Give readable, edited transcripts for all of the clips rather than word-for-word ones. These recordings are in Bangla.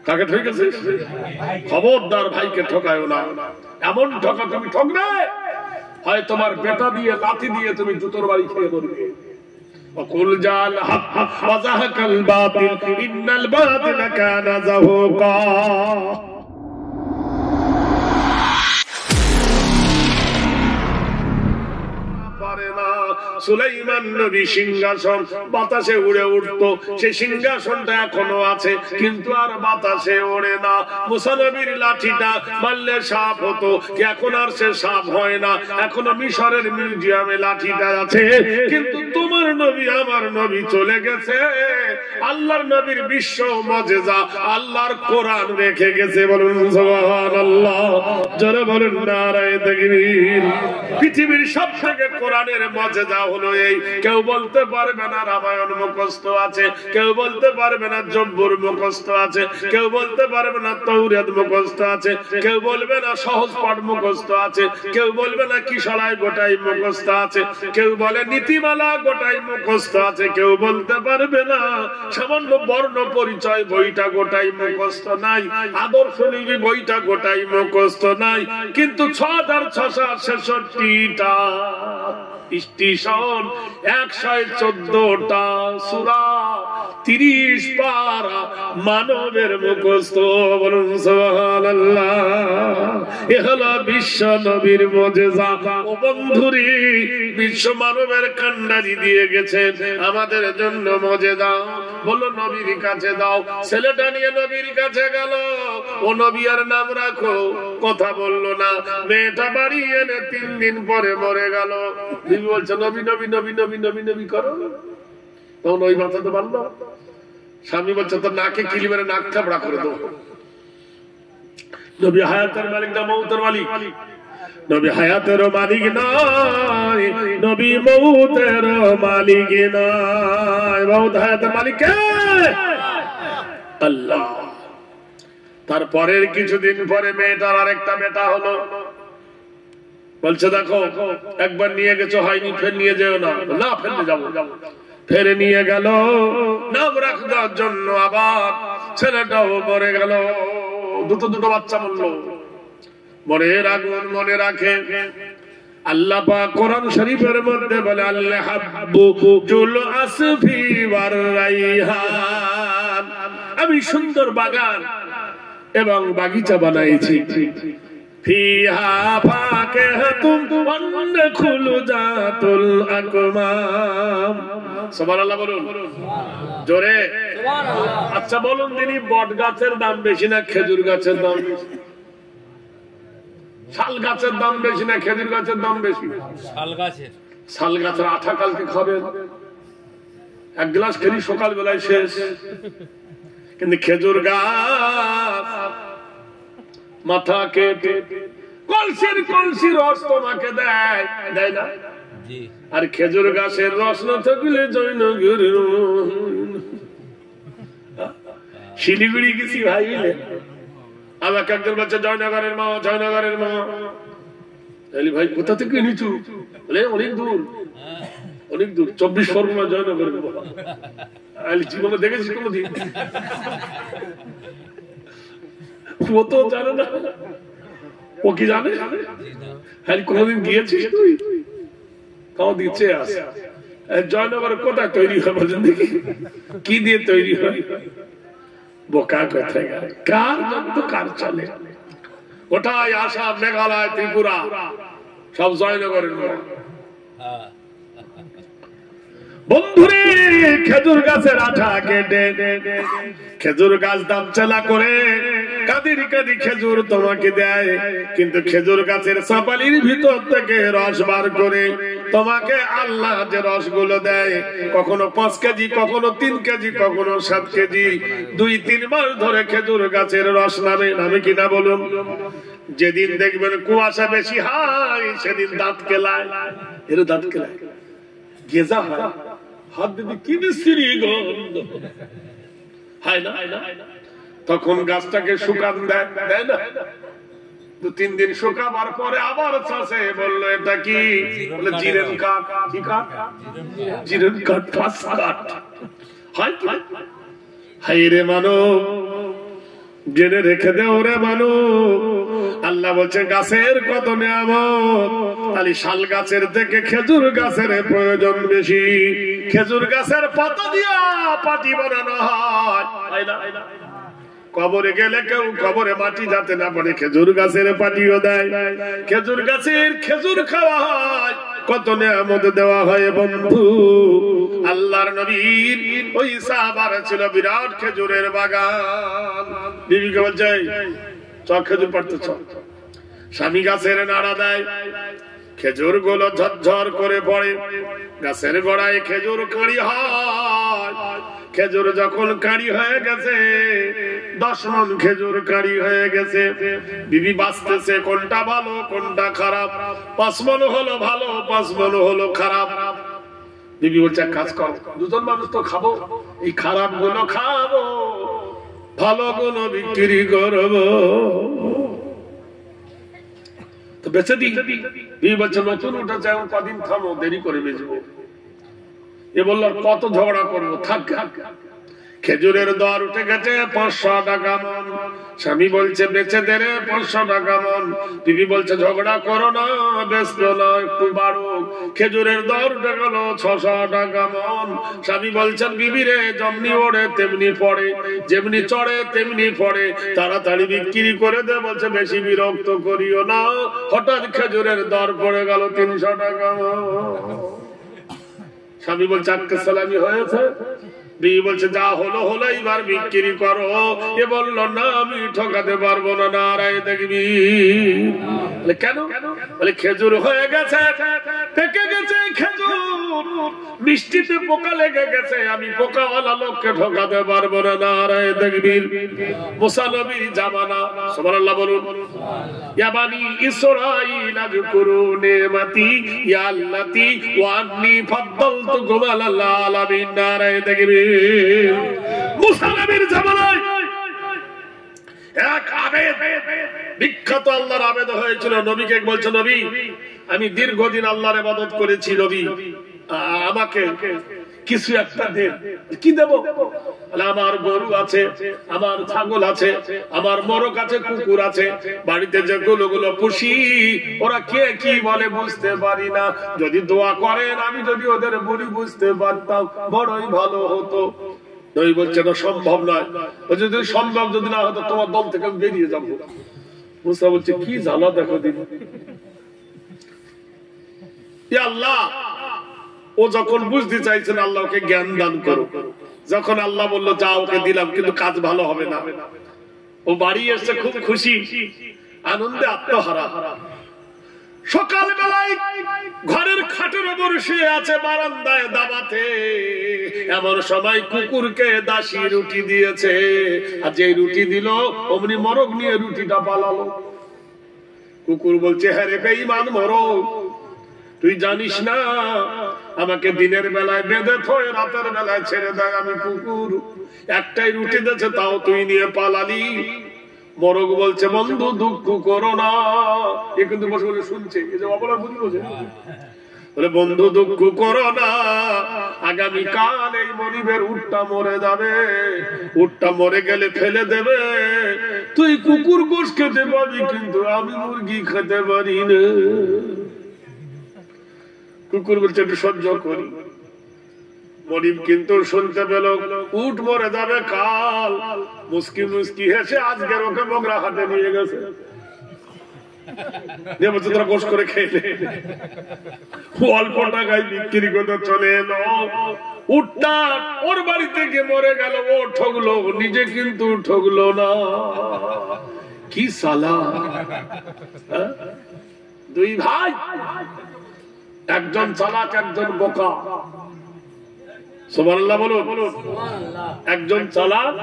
কাকে ঠকেছিস? খবরদার ভাইকে ঠকায়ও না। এমন ঠকা তুমি ঠকবে, হয় তোমার বেটা দিয়ে লাথি দিয়ে তুমি জুতোর বাড়ি খেয়ে পড়বে। وقل جاء الحق وزهق الباطل إن الباطل كان زهوقا। সুলাইমান নবী সিংহাসন বাতাসে উড়ে উঠতো, সেই সিংহাসনটা এখনো আছে কিন্তু আর বাতাসে ওড়ে না। মুসা নবীর লাঠিটা মারলে সাপ হতো, এখন আর সে সাপ হয় না। এখনো মিশরের মিউজিয়ামে লাঠিটা আছে, কিন্তু তোমার নবী আমার নবী চলে গেছে। আল্লাহর নবীর বিশ্ব মুজিজা আল্লাহর কোরআন রেখে গেছে। বলুন সুবহানাল্লাহ, জোরে বলুন নারায়ে তাকবীর। পৃথিবীর সবথেকে কোরআনের মুজিজা হলো এই, কেউ বলতে পারবে না রামায়ণ মুখস্থ আছে, কেউ বলতে পারবে না জব্বুর মুখস্থ আছে, কেউ বলতে পারবে না তাওরাত মুখস্থ আছে, কেউ বলবে না সহজ পাঠ মুখস্থ আছে, কেউ বলবে না কিশোরায় গোটাই মুখস্থ আছে, কেউ বলে নীতিমালা গোটাই মুখস্থ আছে, কেউ বলতে পারবে না সামান্য বর্ণ পরিচয় বইটা গোটাই মুখস্থ নাই, আদর্শ নীতি বইটা গোটাই মুখস্থ নাই। কিন্তু ৬,৬৬৬টা স্টেশন, ১১৪টা সূরা, ৩০ পারা মানবের মুখস্থ। বলুন সুবহানাল্লাহ। এ হলো বিশ্ব নবীর মুজিজা। ও বন্ধুরে, বিশ্ব মানবের কান্ডারি দিয়ে গেছেন আমাদের জন্য মুজিজা। বলো নবীর কাছে দাও। ছেলেটা নিয়ে নবীর কাছে গেল, ও নবী আর নাম রাখো, কথা বললো না। মেয়েটা বাড়ি এনে ৩ দিন পরে মরে গেল। বিবি বলছে নবী নবী নবী নবী নবী নবী করো, তখন ওই মাথা তো বানলো। স্বামী বলছে তো নাকে কিলি মেরে নাক চাপড়া করে দেবো। নবী হায়াতের মালিক না মৌতের মালিক? নবী হায়াতের মালিক নয়, নবী মৌতের মালিক নয়। মৌত হায়াতের মালিক কে? আল্লাহ। তারপরের কিছুদিন পরে মেয়েটার আরেকটা বেটা হলো। বলছে দেখো একবার নিয়ে গেছো হয়নি, ফের নিয়ে যেও না। না, ফেরলে যাবো। ফেরে নিয়ে গেল নাম রাখার জন্য, আবার ছেলেটাও মরে গেল। দুটো বাচ্চা মরলো। মনের আগুন মনে রাখে। আল্লাহ পাক কোরআন শরীফের মধ্যে বলে আল্লাহ হাব্বুল আসফি ওয়ার রাইহান, আমি সুন্দর বাগান এবং বাগিচা বানাইছি। ফিহা ফাকিহাতুন ওয়ান নাখলু যাতুল আকমাম। সুবহানাল্লাহ বলুন জোরে সুবহানাল্লাহ। আচ্ছা বলুন দিনি, বট গাছের দাম বেশি না খেজুর গাছের দাম বেশি? শাল গাছের দাম বেশি না খেজুর গাছের দাম বেশি? শাল গাছের। শাল গাছের আঠা কালকে খাবেন, এক গ্লাস খেলি সকাল বেলায় শেষ। কিন্তু খেজুর গাছ মাথা কেটে কলসির কলসি রস তোমাকে দেয়, দেয় না? আর খেজুর গাছের রস না থাকলে জয়নগর। শিলিগুড়ি গেছি ভাই মিলে, আমাকে একজন বলছে জয়নগরের মা, জয়নগরের মা। ভাই কোথা থেকে নিচু? বলে অনেক দূর, অনেক দূর, ২৪ পরগনা জয়নগরের মা। জীবনে দেখেছি কোনদিন? ও তো জানে না। ও কি জানে? হ্যাঁ, কোনদিন গিয়েছিস তুই? তাও দিচ্ছে আসে। জয়নগর কোথায় তৈরি হয় বলছেন দেখি? কি দিয়ে তৈরি হয়? বোকা কোথায়? কার তো কার চলে? ওটাই আসাম, মেঘালয়, ত্রিপুরা সব জয়নগরের মতো। বন্ধুরে, খেজুর গাছের আঠা কেটে খেজুর গাছ দাম চালা করে কাদির কাদি খেজুর তোমাকে দেয়, কিন্তু খেজুর গাছের চাপালির ভিতর থেকে রস বার করে তোমাকে আল্লাহ যে রসগুলো দেয়, কখনো 5 কেজি, কখনো 3 কেজি, কখনো 7 কেজি, 2-3 মাস ধরে খেজুর গাছের রস নামে কিনা বলুন? যেদিন দেখবেন কুয়াশা বেশি হয় সেদিন দাঁত কেলায়। এর দাঁত কেলায় গেজা হয়, হাত দিদি কি বিশ্রী গন্ধ হয় না? তখন গাছটাকে শুকান দেয় না? 2-3 দিন শুকাবার পরে আবার চাষে বললো এটা কি? বলে জিরেন কাঠ। কি কাঠ? জিরেন কাঠ, ফাঁস কাঠ। হায় রে মানব, জেনে রেখে দে ওরে মানুষ, আল্লাহ বলছে গাছের কত নিয়ামত, খালি শাল গাছের থেকে খেজুর গাছের প্রয়োজন বেশি। খেজুর গাছের পাতা দিয়া পাটি বানানো হয়, কবরে গেলে কেউ কবরে মাটি যাতে না পড়ে খেজুর গাছের পাটিও দেয়। খেজুর গাছের খেজুর খাওয়া হয়, কত নিয়ামত দেওয়া হয় বন্ধু। আল্লাহর নবীর ওই সাহাবার ছিল বিরাট খেজুরের বাগান। বিবিকে বলছে চ খেজুর পাড়তে চ। স্বামী গাছের নাড়া দেয়, খেজুর গুলো ঝরঝর করে পড়ে, গাছের গোড়ায় খেজুর কাঁড়ি হয়। খেজুর যখন কাঁড়ি হয়ে গেছে, 10 মণ খেজুর কাঁড়ি হয়ে গেছে, বিবি বাঁচতেছে কোনটা ভালো কোনটা খারাপ। 5 মণ হলো ভালো, 5 মণ হলো খারাপ। বিবি বলছে কাজ কর, দুজন মানুষ তো খাবো, এই খারাপ গুলো খাবো, ভালো গুলো বিক্রি করবো, তো বেঁচে দিই। বিবি বলছে নতুন উঠেছে, কদিন থামো, দেরি করে বেচবো। এ বলল কত ঝগড়া করবো, থাক। খেজুরের দর উঠে গেছে 500 টাকা মন। স্বামী বলছে বেচে দে রে 500 টাকা মন। বিবি বলছে ঝগড়া করো না, বেচলো না, একটু বাড়ো। খেজুরের দর উঠে গেল 600 টাকা মন। স্বামী বলছেন বিবি রে, যেমনি ওড়ে তেমনি পড়ে, যেমনি চড়ে তেমনি পড়ে, তাড়াতাড়ি বিক্রি করে দে। বলছে বেশি বিরক্ত করিও না। হঠাৎ খেজুরের দর পড়ে গেল 300 টাকা মন। স্বামী বলছে আজকে সালামি হয়েছে। বিবি বলছে যা হলো হলো, এবার বিক্রি করো। এ বললো না আমি ঠকাতে পারবো না, নারায় দেখবি। কেন? বলে খেজুর হয়ে গেছে, পেকে গেছে খেজুর, মিষ্টিতে পোকা লেগে গেছে, আমি পোকাওয়ালা লোককে ঠকাতে পারবো না, নারায় দেখবি। মুসা নবীর জামানা, সুবহানাল্লাহ বলুন। ইয়া বানি ইসরাঈল আযকুরু নি'মাতি ইয়া আল্লাতী ওয়া আন্নী ফাদ্দালতুকুম আলাল আলামিন, নারায় দেখবি। মুসা নবীর জামানায় এক আবেদ, বিখ্যাত আল্লাহর আবেদ হয়েছিল। নবীকে বলছে নবী আমি দীর্ঘদিন আল্লাহর ইবাদত করেছি, নবী আমাকে কিছু একটা দেন। কি দেব? আমার গরু আছে, আমার ছাগল আছে, আমার মোরগ আছে, কুকুর আছে, বাড়িতে যে গুলো পুষি, ওরা কে কি বলে বুঝতে পারি না। যদি দোয়া করেন, আমি যদি ওদের বলি বুঝতে পারতাম, বড়ই ভালো হতো। নবী বলছে না, সম্ভব নয়। যদি সম্ভব যদি না হতো, তোমার দল থেকে আমি বেরিয়ে যাবো। মুসা বলছে কি জ্বালা দেখো দিন। আল্লাহ ও যখন বুঝতে চাইছেন, আল্লাহকে জ্ঞান দান করো। যখন আল্লাহ বললো যা, ওকে দিলাম, কিন্তু কাজ ভালো হবে না। ও বাড়ি এসে খুব খুশি, আনন্দে আত্মহারা। সকাল বেলায় ঘরের খাটের উপর শুয়ে আছে, বারান্দায় দাবাতে। এমন সময় কুকুরকে দাসী রুটি দিয়েছে, আর যে রুটি দিল অমনি মরক নিয়ে রুটিটা পালালো। কুকুর বলছে হ্যাঁ রে বেঈমান মরক, তুই জানিস না আমাকে দিনের বেলায় বেঁধে থয়ে রাতের বেলায় ছেড়ে দেয়, আমি কুকুর, একটাই রুটি দিয়েছে তাও তুই নিয়ে পালালি। মরক বলছে বন্ধু দুঃখ করো না। এ কিন্তু বসে বসে শুনছে, এই যে অপরাধ বুঝি বোঝে। বলে বন্ধু দুঃখ করো না, আগামী কাল এই মনিবের উটটা মরে যাবে, উটটা মরে গেলে ফেলে দেবে, তুই কুকুর গোশ খেতে পারবি, কিন্তু আমি মুরগি খেতে পারি না। কুকুর বলছে একটু সহ্য করি। মনিব কিন্তু শুনতে পেল উট মরে যাবে কাল, মুস্কি মুস্কি হেসে আজকের ওকে বগরা হাটে নিয়ে গেছে। তোরা গোশ করে খেয়ে অল্প টাকায় বিক্রি করতে চলে এলো। উটটা ওর বাড়িতে গিয়ে মরে গেল, ও ঠকলো, নিজে কিন্তু ঠকলো না। কি সালা! দুই ভাই, একজন চালাক একজন বোকা। সুবহানাল্লাহ বলুন। একজন চালাক,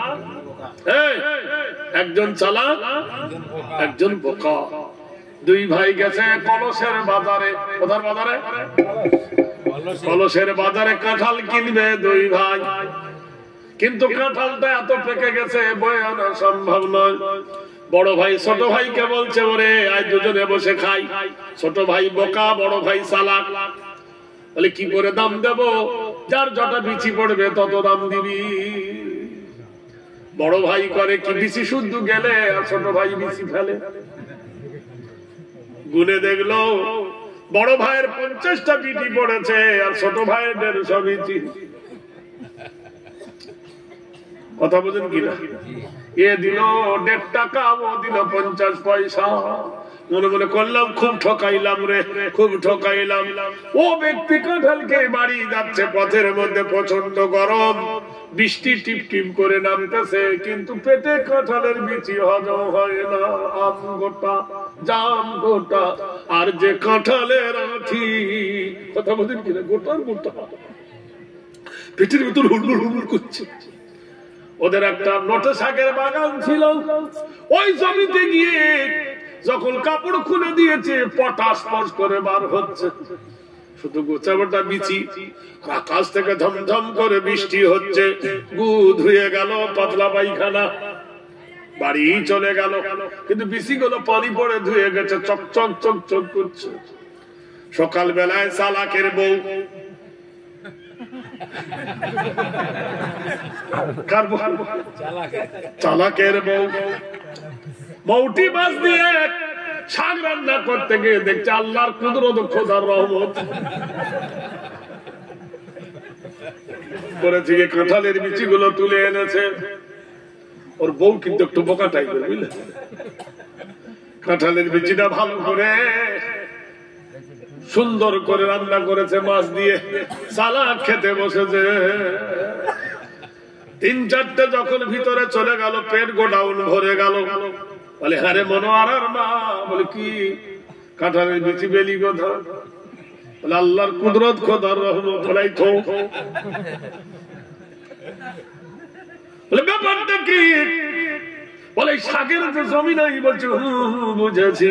একজন চালাক, একজন বোকা। দুই ভাই গেছে কলসের বাজারে। কোথার বাজারে? কলসের বাজারে কাঁঠাল কিনবে দুই ভাই, কিন্তু কাঁঠালটা এত পেকে গেছে বয়ে আনা সম্ভব নয়। বড় ভাই ছোট ভাইকে বলছে ওরে আজ দুজনে বসে খাই। ছোট ভাই বোকা, বড় ভাই চালাক। বলে কি করে দাম দেব? যার যটা বিচি পড়বে তত দাম দিবি। বড় ভাই করে কি বিসি শুদ্ধ গেলে আর ছোট ভাই বিসি ফেলে। গুনে দেখলো বড় ভাইয়ের 50টা বিটি পড়েছে আর ছোট ভাইয়ের 150 বিটি। কথা বুঝেন কিনা? এ দিল 1.5 টাকা, ও দিল 50 পয়সা। মনে মনে করলাম খুব ঠকাইলাম রে, খুব ঠকাইলাম। ও ব্যক্তি কাঁঠালকে বাড়ি যাচ্ছে, পথের মধ্যে প্রচন্ড গরম, বৃষ্টি টিপ টিপ করে নামতেছে, কিন্তু পেটে কাঁঠালের বিচি হজম হয় না। আম গোটা, জাম গোটা, আর যে কাঁঠালের আঁঠি। কথা বলেন কিনা? গোটার গোটা পেটের ভিতর হুড়মুড় হুড়মুড় করছে। ওদের একটা নোটে শাকের বাগান ছিল, ওই জমিতে গিয়ে যখন কাপড় খুলে দিয়েছে পটাশ পটাশ করে বার হচ্ছে, শুধু গোছা গোটা বিচি। আকাশ থেকে ঝমঝম করে বৃষ্টি হচ্ছে, গু ধুয়ে গেল, পাতলা পায়খানা, বাড়ি চলে গেল, কিন্তু বিচি গুলো পানি পড়ে ধুয়ে গেছে, চকচক চকচক করছে। সকাল বেলায় চালাকের বউ, চালাকের বউ বউটি মাছ দিয়ে শাক রান্না করতে গিয়ে দেখছে আল্লাহর কুদরত, খোদার রহমত করেছে, কাঁঠালের বিচি গুলো তুলে এনেছে। ওর বউ কিন্তু একটু বোকা টাইপের, বুঝলে? কাঁঠালের বিচিটা ভালো করে সুন্দর করে রান্না করেছে মাছ দিয়ে, সালাদ খেতে বসেছে। 3-4টে যখন ভিতরে চলে গেল, পেট গোডাউন ভরে গেল। বলে আরে মনোয়ারার মা, বলে কি? কাঁঠালের বিচি বেলি কথা। বলে আল্লাহর কুদরত, খোদার রহমত। বলাই তো বলে ব্যাপারটা কি? বলে শাকের তো জমি নাই। বলছে বুঝেছি।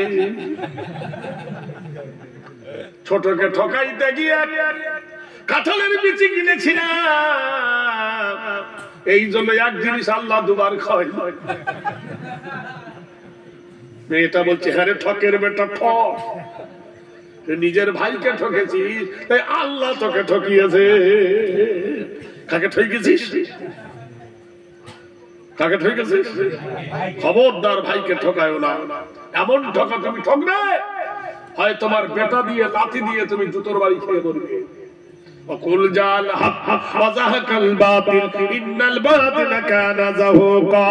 ছোটকে ঠকাইতে গিয়ে কাঁঠালের বিচি কিনেছিলাম, এই জন্য এক জিনিস আল্লাহ দুবার খাওয়াই। মেয়েটা বলছে হ্যাঁ রে, ঠকের বেটা ঠক, নিজের ভাইকে ঠকেছি, আল্লাহ তোকে ঠকিয়েছে। কাকে ঠকেছিস? কাকে ঠকেছিস? খবরদার ভাইকে ঠকায়ও না। এমন ঠকা তুমি ঠকবে, হয় তোমার বেটা দিয়ে লাথি দিয়ে তুমি জুতোর বাড়ি খেয়ে ধরবে। وقل جاء الحق وزهق الباطل إن الباطل كان زهوقا।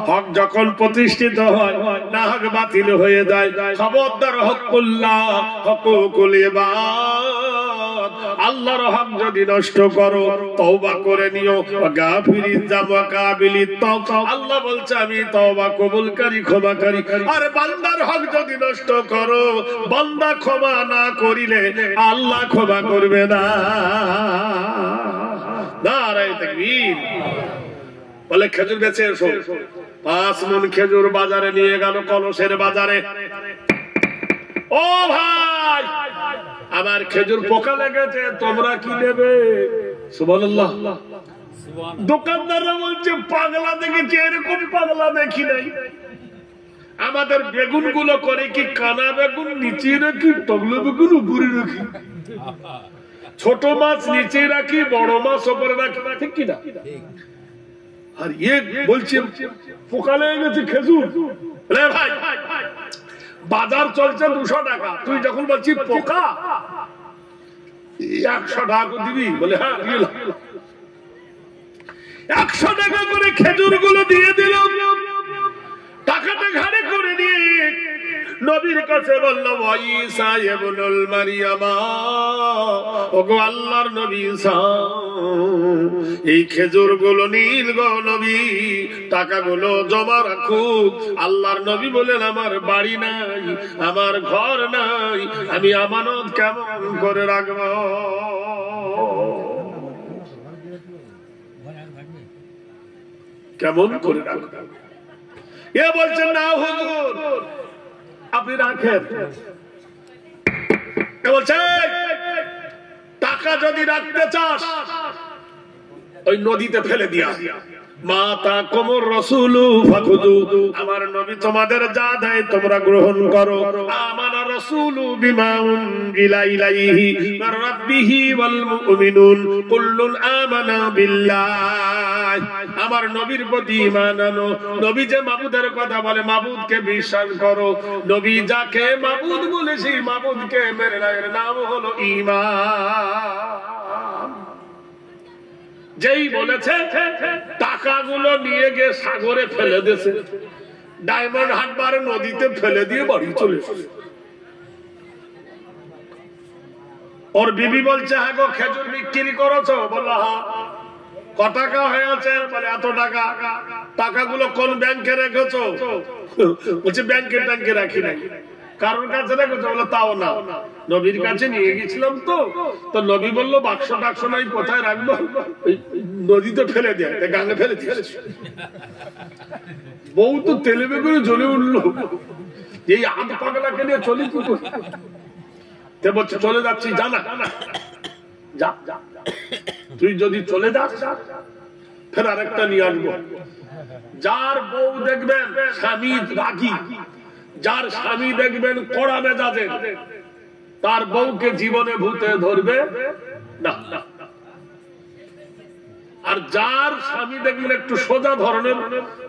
হক যখন প্রতিষ্ঠিত হয়, না হক বাতিল হয়ে যায়। খবরদার হকুল্লাহ, হকুকুল ইবাদ, আল্লাহর হক যদি নষ্ট করো, তওবা করে নিও। গাফিরিন জামা কাবিলিত তাওবা, আল্লাহ বলছে আমি তওবা কবুলকারী, ক্ষমাকারী। আর বান্দার হক যদি নষ্ট করো, বান্দা ক্ষমা না করিলে আল্লাহ ক্ষমা করবে না। নারায়ে তাকবীর। বলে খেজুর বেচে এসো। 5 মণ খেজুর বাজারে নিয়ে গেল, কলসের বাজারে। ও ভাই, আমার খেজুর পোকা লেগেছে, তোমরা কি নেবে? সুবহানাল্লাহ। দোকানদাররা বলছে পাগলা দেখেছি, এরকম পাগলা দেখি নাই। আমাদের বেগুন গুলো করে কি কানা বেগুন নিচে রাখি, টগলো বেগুন উপরে রাখি, ছোট মাছ নিচে রাখি, বড় মাছ উপরে রাখি, ঠিক কিনা? আর ইয়ে বলছে পোকা লেগে গেছে খেজুর। ভাই বাজার চলছে 200 টাকা, তুই যখন বলছিস পোকা 100 টাকা দিবি? বলে হ্যাঁ 100 টাকা করে খেজুর গুলো দিয়ে দিল। টাকাটা ঘাড়ে করে নিয়ে নবীর কাছে বলল, ঈসা ইবনুল মারইয়াম, ওগো আল্লাহর নবী ঈসা, এই খেজুর গুলো নিন গো নবী, টাকাগুলো জমা রাখুন। আল্লাহর নবী বলেন আমার বাড়ি নাই, আমার ঘর নাই, আমি আমানত কেমন করে রাখবো? কেমন করে রাখবো? এ বলছেন না হুজুর আপনি রাখেন। এ বলছে টাকা যদি রাখতে চাস ওই নদীতে ফেলে দিয়া, মাতা কোমর রাসূলু ফাখুযু, আমার নবী তোমাদের যা দেয় তোমরা গ্রহণ করো। আমানা রাসূলু বিমা উনজিলা ইলাইহি মির রাব্বিহি ওয়াল মুমিনুন কুল্লুন আমানা বিল্লাহ, আমার নবীর প্রতি ঈমান আনো। নবী যে মাবুদের কথা বলে মাবুদকে বিশ্বাস করো। নবী যাকে মাবুদ বলে সেই মাবুদকে মেনে নাও, এর নাম হলো ঈমান। যেই বলেছে টাকাগুলো নিয়ে গিয়ে সাগরে ফেলে দিয়েছে, ডায়মন্ড হারবার নদীতে ফেলে দিয়ে বাড়ি চলে এসেছে। ওর বিবি বলছে হ্যাঁ গো খেজুর বিক্রি করেছো? বললো হ্যাঁ। ক টাকা হয়েছে? বলে এত টাকা। টাকাগুলো কোন ব্যাংকে রেখেছো? বলছে ব্যাংকে ট্যাংকে রাখি নাই। কারোর কাছে রেখেছো? বলে তাও না, নবীর কাছে নিয়ে গেছিলাম তো। তো নবী বললো বাক্স টাক্স নাই, কোথায় রাখবো? নদীতে ফেলে দেয়, গাঙে ফেলে দিয়েছে। বউ তো তেলে বেগুনে জ্বলে উঠলো, এই আধ পাগলাকে নিয়ে চলি কি করে? বলছে চলে যাচ্ছি, জানা যা, তুই যদি চলে যাস ফের আরেকটা নিয়ে আসবো। যার বউ দেখবেন স্বামী রাগী, যার স্বামী দেখবেন কড়া মেজাজের, তার বউকে জীবনে ভূতে ধরবে না। আর যার স্বামী দেখবেন একটু সোজা ধরনের,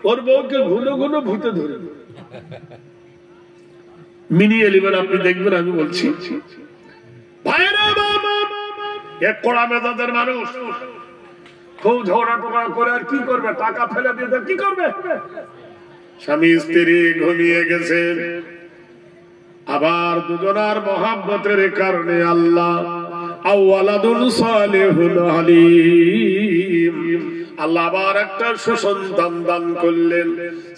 ওর বউকে ঘুনো ঘুনো ভূতে ধরবে। মিনিয়ে নেবেন, আপনি দেখবেন। আমি বলছি ভাইরা বাবা, এক কড়া মেজাজের মানুষ খুব ঝগড়া টোকরা করে আর কি করবে? টাকা ফেলে দিয়ে কি করবে? স্বামী স্ত্রী ঘুমিয়ে গেছে, আবার দুজনার মহাব্বতের কারণে আল্লাহ আওয়ালাদুন সালিহুন আলিম, আল্লাহ আবার একটা সুসন্তান দান করলেন।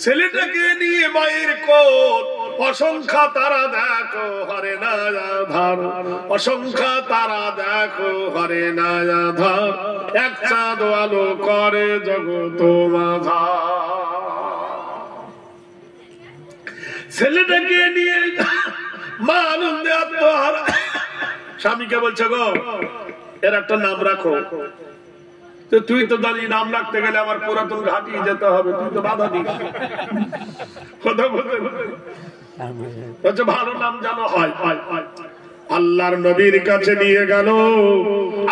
ছেলেটাকে নিয়ে মায়ের কোল, অসংখ্য তারা দেখো হরে না আধার, অসংখ্য তারা দেখো হরে না আধার, এক চাঁদ আলো করে জগৎ মাঝার। ছেলেটাকে নিয়ে মা আনন্দে আত্মহারা, স্বামীকে বলছে গো এর একটা নাম রাখো। তো তুই তো জানি নাম রাখতে গেলে আমার পুরাতন ঘাটি যেতে হবে, তুই তো বাধা দিস। কথা বলতে ভালো নাম জানো হয়। আল্লাহর নবীর কাছে নিয়ে গেল,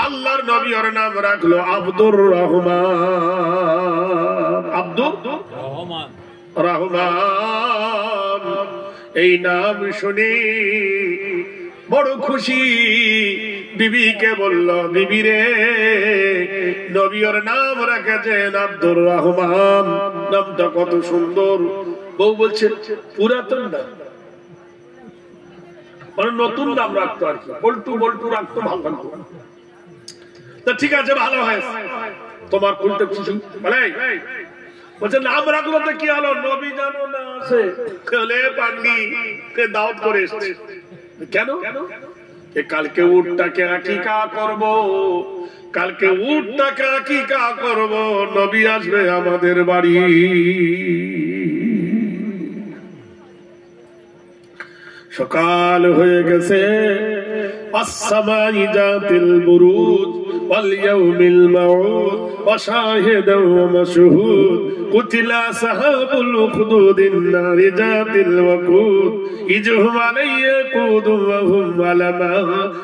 আল্লাহর নবী ওর নাম রাখলো আব্দুর রহমান। আব্দুর রহমান এই নাম শুনি বড় খুশি। বিবিকে বলল বিবি রে, নবী ওর নাম রেখেছেন আব্দুর রহমান, নামটা কত সুন্দর। বউ বলছে পুরাতন নাম, মানে নতুন নাম রাখতো আর কি, বল্টু বল্টু রাখতো, ভালো লাগতো। তা ঠিক আছে ভালো হয়েছে, তোমার খুলতে খুশি। বলছে নাম রাখলো তো কি হলো? নবী জানো না আছে পাগলি দাওয়াত করে এসেছে। কেন? কালকে উটটাকে আকিকা করব, কালকে উটটাকে আকিকা করব, নবী আসবে আমাদের বাড়ি। সকাল হয়ে গেছে, আসসামাই জাতিল বুরুজ ওয়াল ইয়াউমিল মাউদ ওয়া শাহিদা ওয়া মাশহুদ কুতিলা সাহাবুল উখদুদিন নারি জাতিল ওয়াকুদ ইজহুম আলাইয়া কুদু ওয়া হুম আলামা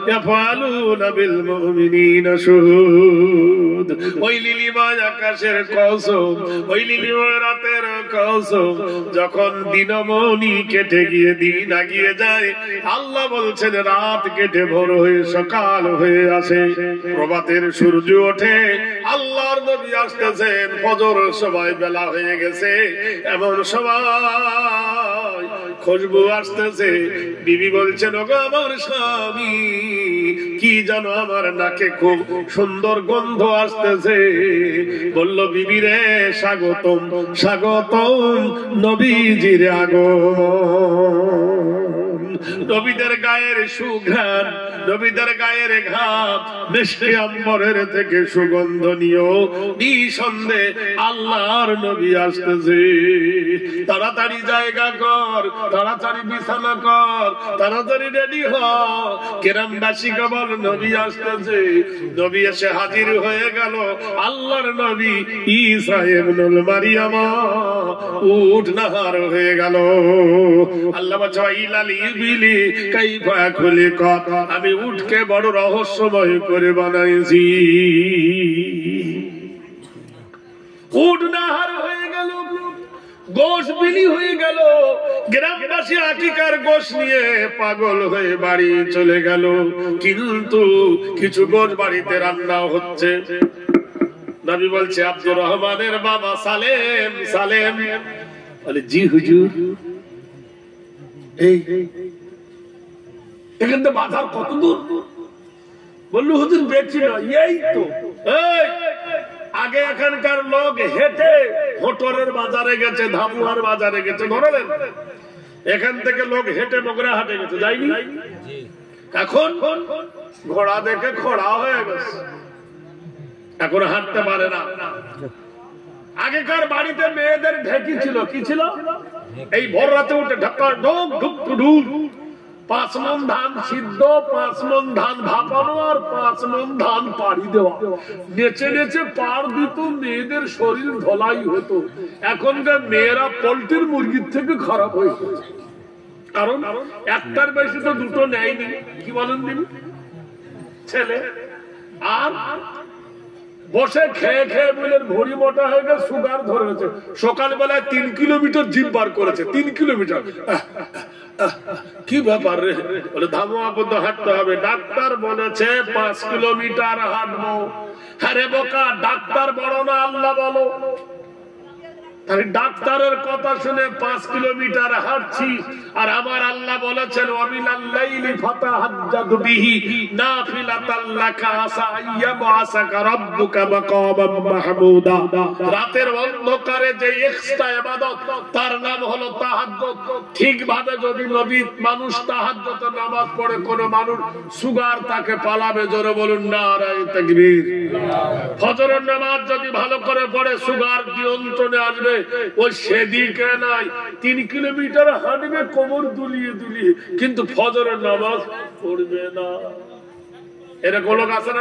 ইয়াফালুনা বিল মুমিনিনা শুহুদ। ওই লিলিময় আকাশের কসম, ওই লিলিময় রাতের কসম, যখন দিনমণি কেটে গিয়ে দিন আগিয়ে যায়, আল্লাহ বলছেন রাত কেটে ভোর হয়ে সকাল হয়ে আসে, প্রভাতের সূর্য ওঠে, আল্লাহর নবী আসতেছেন, ফজর সময় বেলা হয়ে গেছে, এমন সময় খুশবু আসতেছে। বিবি বলছেন ওগো আমার স্বামী, কি জানো আমার নাকে খুব সুন্দর গন্ধ আসতেছে। বলল বিবি রে স্বাগতম স্বাগতম নবীজির আগমন। নবীদের গায়ের সুঘ্রাণ, নবীদের গায়ের ঘাম মিশকে আম্বরের থেকে সুগন্ধনীয়। নিঃসন্দেহে আল্লাহর নবী আসতেছে। তাড়াতাড়ি জায়গা কর, তাড়াতাড়ি বিছানা কর, তাড়াতাড়ি রেডি হ। গ্রামবাসীকে বল নবী আসতেছে। নবী এসে হাজির হয়ে গেল। আল্লাহর নবী ঈসা ইবনুল মারিয়াম উট নাহার হয়ে গেল। আল্লাহ বলছে ইলালি বিলি কাইফা খুলিকাত, আমি উটকে বড় রহস্যময় করে বানাইছি। উট নাহার হয়ে গেল, গোশ বিলি হয়ে গেল। গ্রামবাসী আকিকার গোশ নিয়ে পাগল হয়ে বাড়ি চলে গেল। কিন্তু কিছু গোশ বাড়িতে রান্না হচ্ছে। নবী বলছে আব্দুর রহমানের বাবা সালেম, সালেম বলে জি হুজুর। এই এখান থেকে বাজার কত দূর? বললো হুজুর বেশি না, এই তো। আগে এখানকার লোক হেঁটে হোটরের বাজারে গেছে, ধামুয়ার বাজারে গেছে, ধরলেন। এখান থেকে লোক হেঁটে বগুড়া হাটে গেছে, যায়নি? এখন ঘোড়া দেখে খোড়া হয়ে গেছে, এখন হাঁটতে পারে না। আগেকার বাড়িতে মেয়েদের ঢেকি ছিল, কি ছিল? এই ভোর রাতে উঠে ঢাকা ঢোক ঢুক ঢুক 5 মণ ধান সিদ্ধ, 5 মণ ধান ভাপানো, আর 5 মণ ধান পাড়ি দেওয়া। নেচে নেচে পার দিত, মেয়েদের শরীর ধলাই হতো। এখনকার মেয়েরা পোল্ট্রির মুরগির থেকে খারাপ হয়ে গেছে, কারণ একটার বেশি তো দুটো নেয়নি। কি বলেন দিন? ছেলে আর বসে খেয়ে খেয়ে বলে ভরি মোটা হয়ে গেছে, সুগার ধরেছে। সকালবেলায় 3 কিলোমিটার জিম বার করেছে, 3 কিলোমিটার। কি ব্যাপার রে? বলে ধামুয়া পর্যন্ত হাঁটতে হবে। ডাক্তার বলেছে 5 কিলোমিটার হাঁটবো। আরে বোকা, ডাক্তার বড় না আল্লাহ বলো। ডাক্তারের কথা শুনে 5 কিলোমিটার হাঁটছি, আর আমার আল্লাহ বলেছেন ওয়ামিনাল লাইলি ফাতাহাজ্জাদ বিহি নাফিলাতাল লাকা আসা আইয়াবআসাকা রাব্বুকা মাকামান মাহমুদা। রাতের অন্ধকারে যে এক্সট্রা ইবাদত, তার নাম হলো তাহাজ্জুদ। ঠিকভাবে যদি নবী মানুষ তাহাজ্জুদ নামাজ পড়ে, কোন মানুষ সুগার তাকে পালাবে। জোরে বলুন নারায়ে তাকবীর। ফজরের নামাজ যদি ভালো করে পড়ে, সুগার নিয়ন্ত্রণে আসবে। ওই সেদিকে নাই, 3 কিলোমিটার হাঁটবে কোমর দুলিয়ে দুলিয়ে, কিন্তু ফজরের নামাজ পড়বে না। এরকম লোক আছে না?